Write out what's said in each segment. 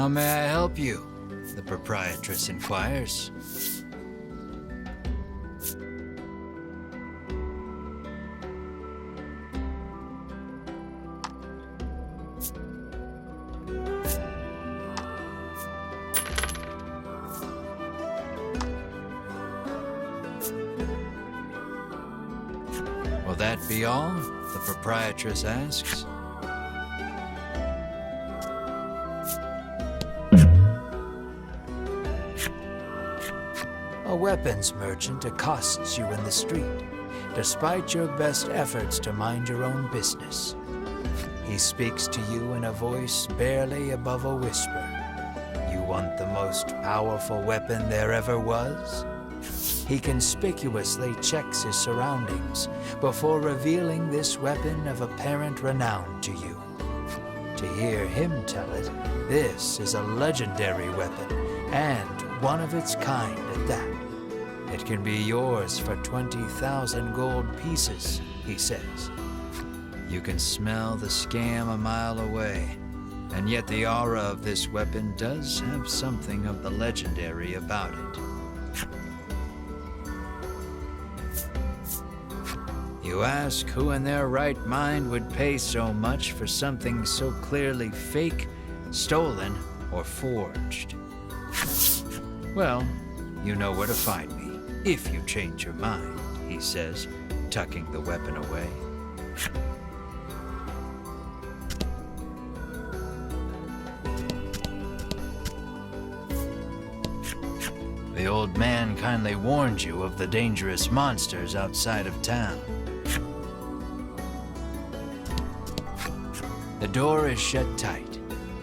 How may I help you? The proprietress inquires. Will that be all? The proprietress asks. A weapons merchant accosts you in the street, despite your best efforts to mind your own business. He speaks to you in a voice barely above a whisper. You want the most powerful weapon there ever was? He conspicuously checks his surroundings before revealing this weapon of apparent renown to you. To hear him tell it, this is a legendary weapon, and one of its kind at that. It can be yours for 20,000 gold pieces, he says. You can smell the scam a mile away, and yet the aura of this weapon does have something of the legendary about it. You ask who in their right mind would pay so much for something so clearly fake, stolen, or forged. Well, you know where to find me, if you change your mind, he says, tucking the weapon away. The old man kindly warned you of the dangerous monsters outside of town. The door is shut tight.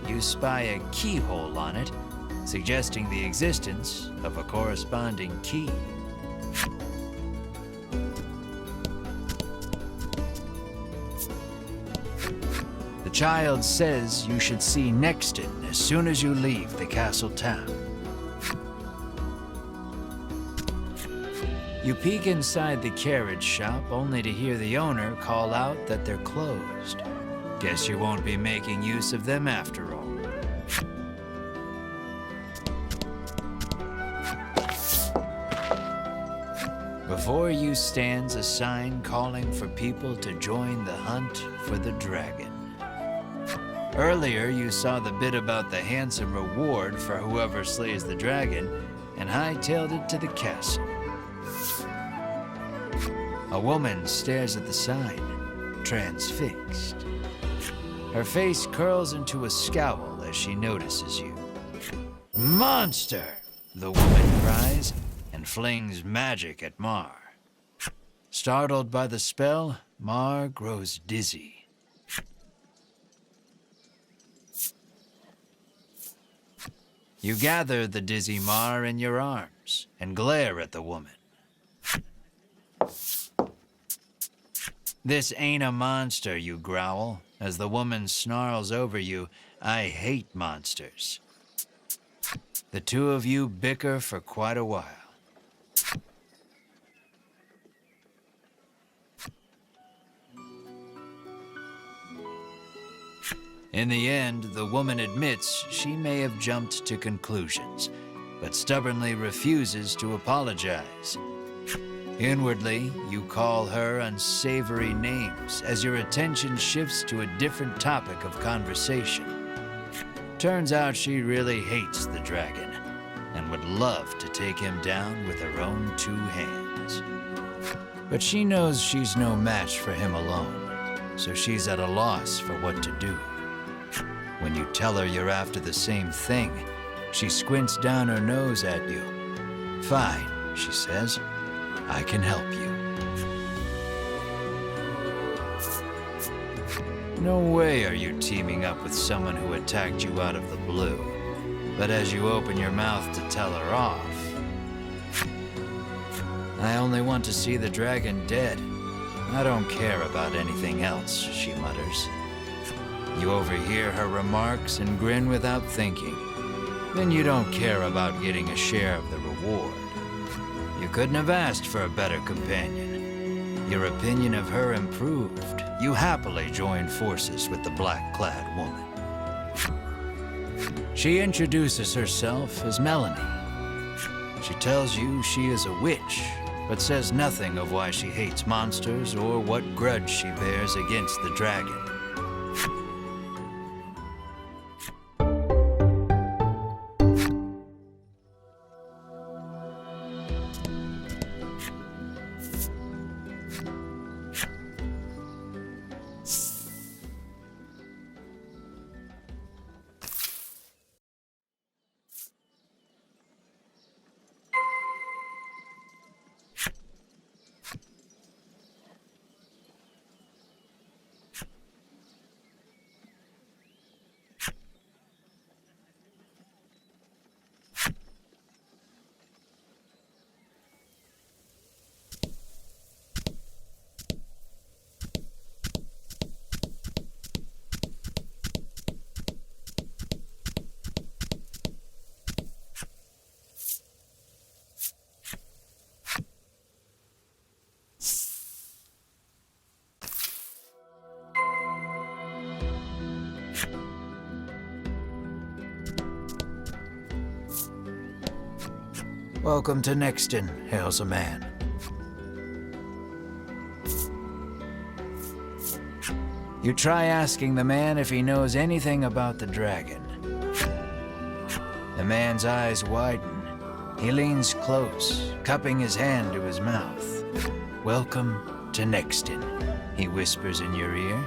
You spy a keyhole on it, suggesting the existence of a corresponding key. The child says you should see Nexton as soon as you leave the castle town. You peek inside the carriage shop only to hear the owner call out that they're closed. Guess you won't be making use of them after all. Before you stands a sign calling for people to join the hunt for the dragon. Earlier, you saw the bit about the handsome reward for whoever slays the dragon and hightailed it to the castle. A woman stares at the sign, transfixed. Her face curls into a scowl as she notices you. Monster! The woman cries and flings magic at Mar. Startled by the spell, Mar grows dizzy. You gather the dizzy Mar in your arms and glare at the woman. This ain't a monster, you growl, as the woman snarls over you, I hate monsters. The two of you bicker for quite a while. In the end, the woman admits she may have jumped to conclusions, but stubbornly refuses to apologize. Inwardly, you call her unsavory names as your attention shifts to a different topic of conversation. Turns out she really hates the dragon and would love to take him down with her own two hands. But she knows she's no match for him alone, so she's at a loss for what to do. When you tell her you're after the same thing, she squints down her nose at you. Fine, she says. I can help you. No way are you teaming up with someone who attacked you out of the blue. But as you open your mouth to tell her off, I only want to see the dragon dead. I don't care about anything else, she mutters. You overhear her remarks and grin without thinking. Then you don't care about getting a share of the reward. You couldn't have asked for a better companion. Your opinion of her improved. You happily joined forces with the black-clad woman. She introduces herself as Melanie. She tells you she is a witch, but says nothing of why she hates monsters or what grudge she bears against the dragon. Welcome to Nexton, hails a man. You try asking the man if he knows anything about the dragon. The man's eyes widen. He leans close, cupping his hand to his mouth. Welcome to Nexton, he whispers in your ear.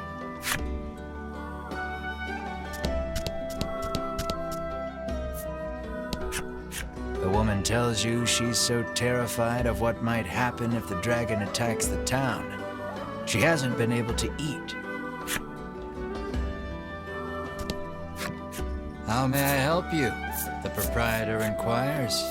The woman tells you she's so terrified of what might happen if the dragon attacks the town. She hasn't been able to eat. How may I help you? The proprietor inquires.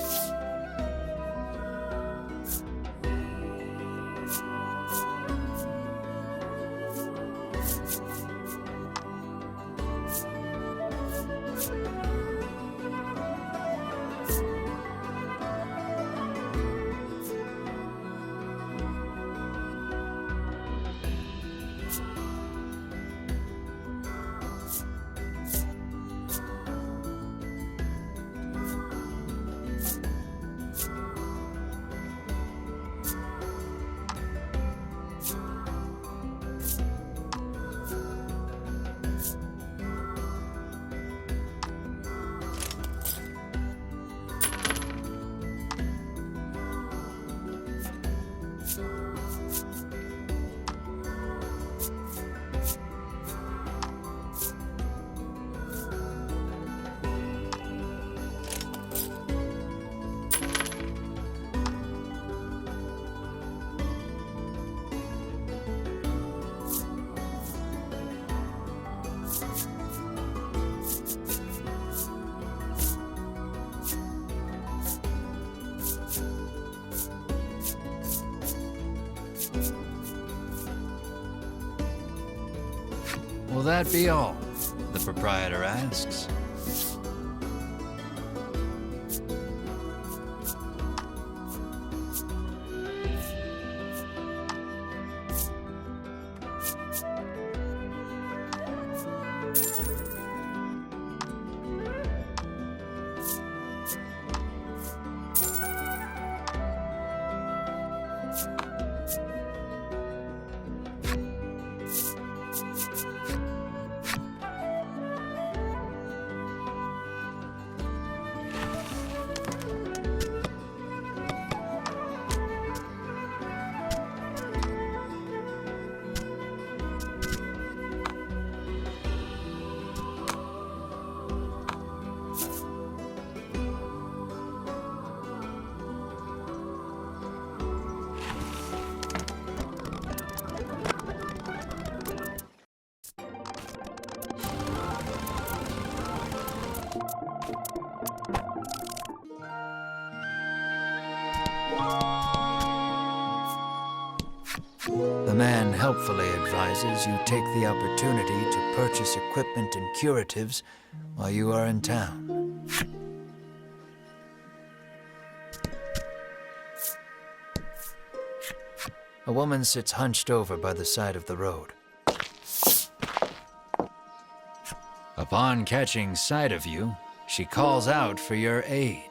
Will that be all? The proprietor asks. The man helpfully advises you take the opportunity to purchase equipment and curatives while you are in town. A woman sits hunched over by the side of the road. Upon catching sight of you, She calls out for your aid.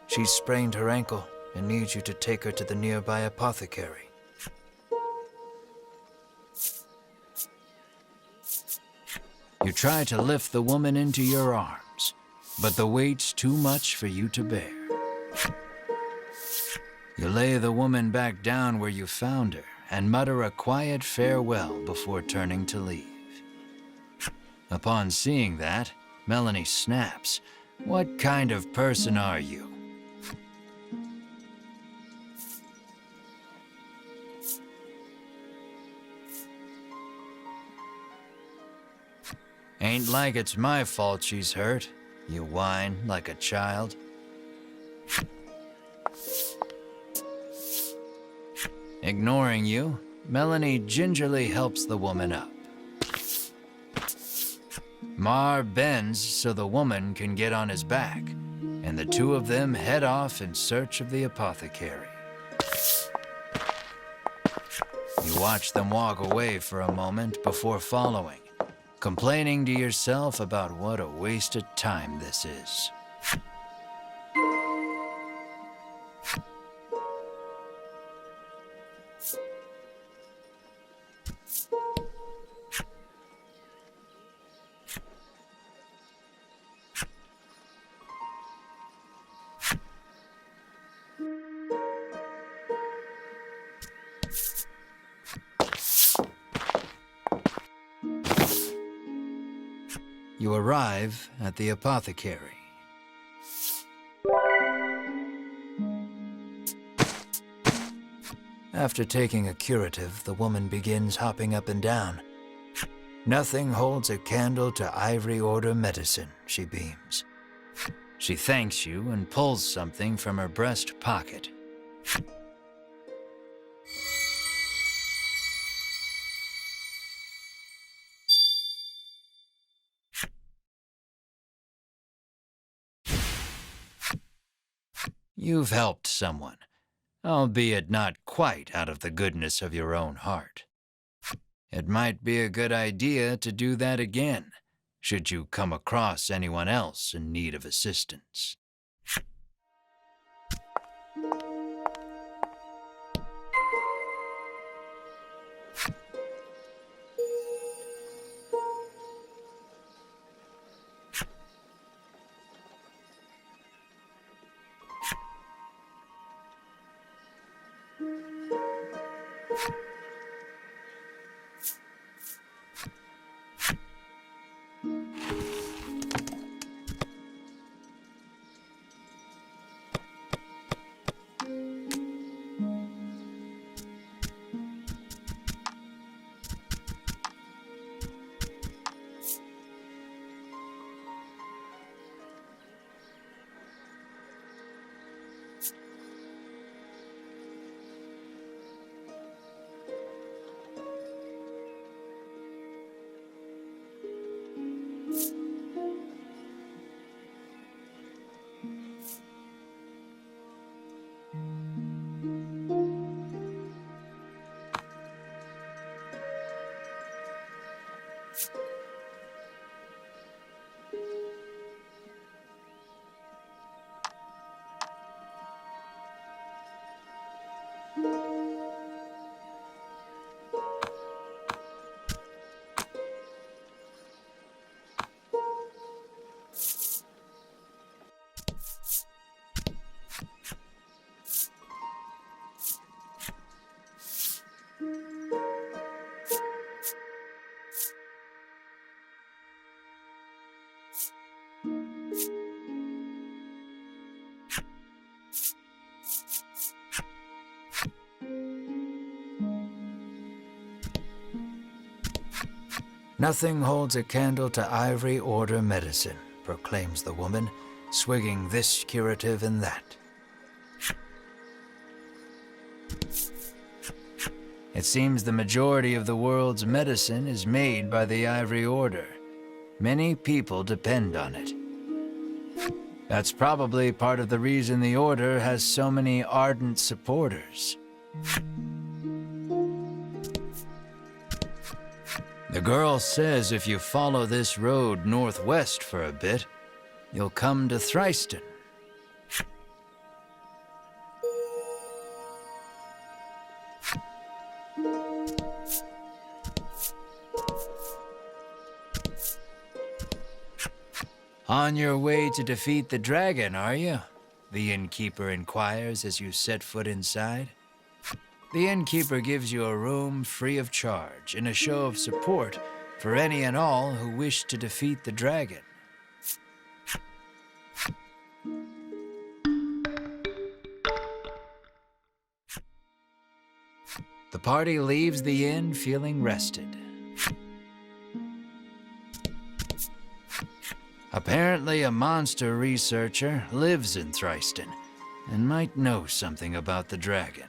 She sprained her ankle and needs you to take her to the nearby apothecary. You try to lift the woman into your arms, but the weight's too much for you to bear. You lay the woman back down where you found her and mutter a quiet farewell before turning to leave. Upon seeing that, Melanie snaps. What kind of person are you? Ain't like it's my fault she's hurt, you whine like a child. Ignoring you, Melanie gingerly helps the woman up. Mar bends so the woman can get on his back, and the two of them head off in search of the apothecary. You watch them walk away for a moment before following, complaining to yourself about what a waste of time this is. You arrive at the apothecary. After taking a curative, the woman begins hopping up and down. Nothing holds a candle to Ivory Order medicine, she beams. She thanks you and pulls something from her breast pocket. You've helped someone, albeit not quite out of the goodness of your own heart. It might be a good idea to do that again, should you come across anyone else in need of assistance. Nothing holds a candle to Ivory Order medicine, proclaims the woman, swigging this curative and that. It seems the majority of the world's medicine is made by the Ivory Order. Many people depend on it. That's probably part of the reason the Order has so many ardent supporters. The girl says if you follow this road northwest for a bit, you'll come to Nexton. On your way to defeat the dragon, are you? The innkeeper inquires as you set foot inside. The innkeeper gives you a room free of charge in a show of support for any and all who wish to defeat the dragon. The party leaves the inn feeling rested. Apparently, a monster researcher lives in Nexton and might know something about the dragon.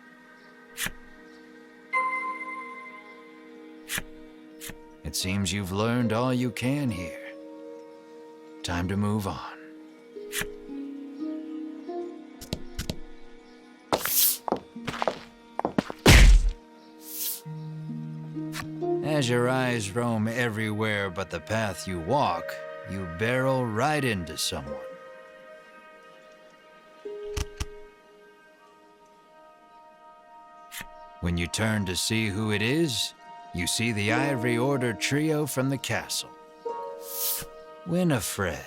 It seems you've learned all you can here. Time to move on. As your eyes roam everywhere but the path you walk, you barrel right into someone. When you turn to see who it is, you see the Ivory Order trio from the castle. Winifred,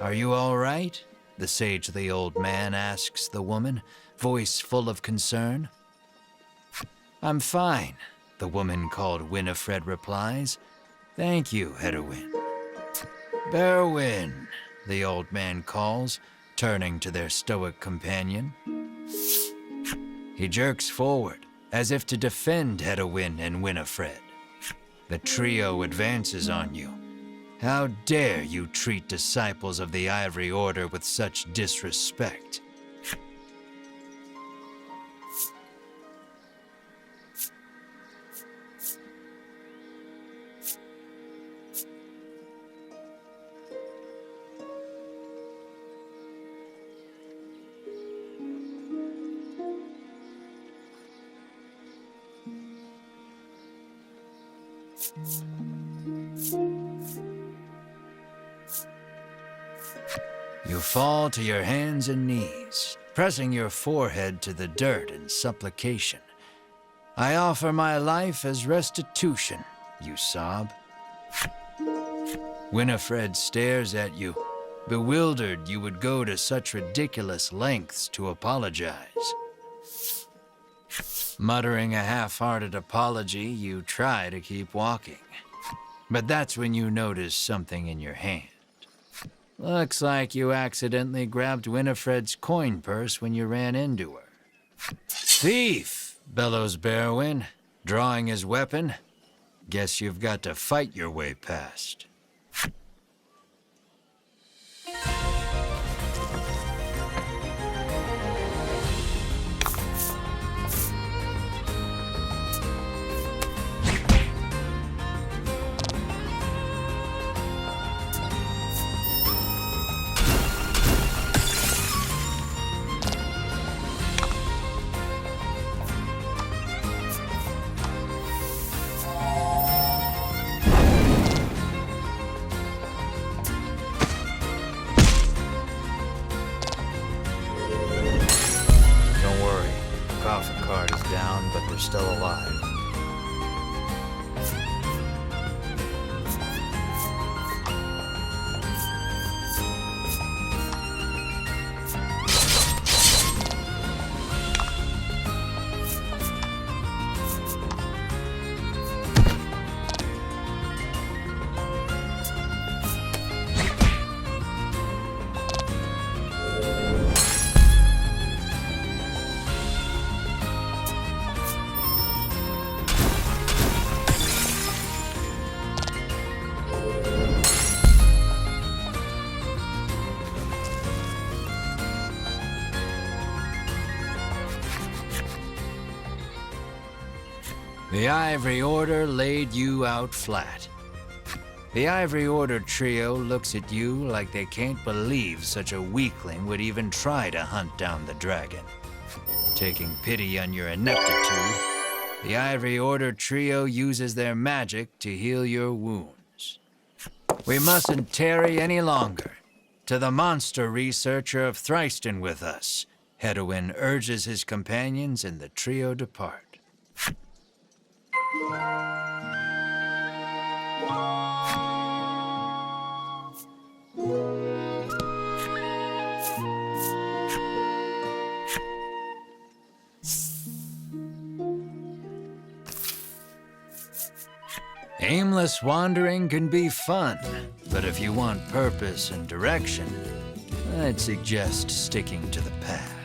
are you all right? The sagely old man asks the woman, voice full of concern. I'm fine, the woman called Winifred replies. Thank you, Hedwin. Berwin, the old man calls, turning to their stoic companion. He jerks forward, as if to defend Hedwin and Winifred. The trio advances on you. How dare you treat disciples of the Ivory Order with such disrespect? You fall to your hands and knees, pressing your forehead to the dirt in supplication. I offer my life as restitution, you sob. Winifred stares at you, bewildered you would go to such ridiculous lengths to apologize. Muttering a half-hearted apology, you try to keep walking. But that's when you notice something in your hand. Looks like you accidentally grabbed Winifred's coin purse when you ran into her. Thief, bellows Berwin, drawing his weapon. Guess you've got to fight your way past. Coffin cart is down, but they're still alive. The Ivory Order laid you out flat. The Ivory Order trio looks at you like they can't believe such a weakling would even try to hunt down the dragon. Taking pity on your ineptitude, the Ivory Order trio uses their magic to heal your wounds. We mustn't tarry any longer. to the monster researcher of Thryston with us, Hedwin urges his companions and the trio depart. Aimless wandering can be fun, but if you want purpose and direction, I'd suggest sticking to the path.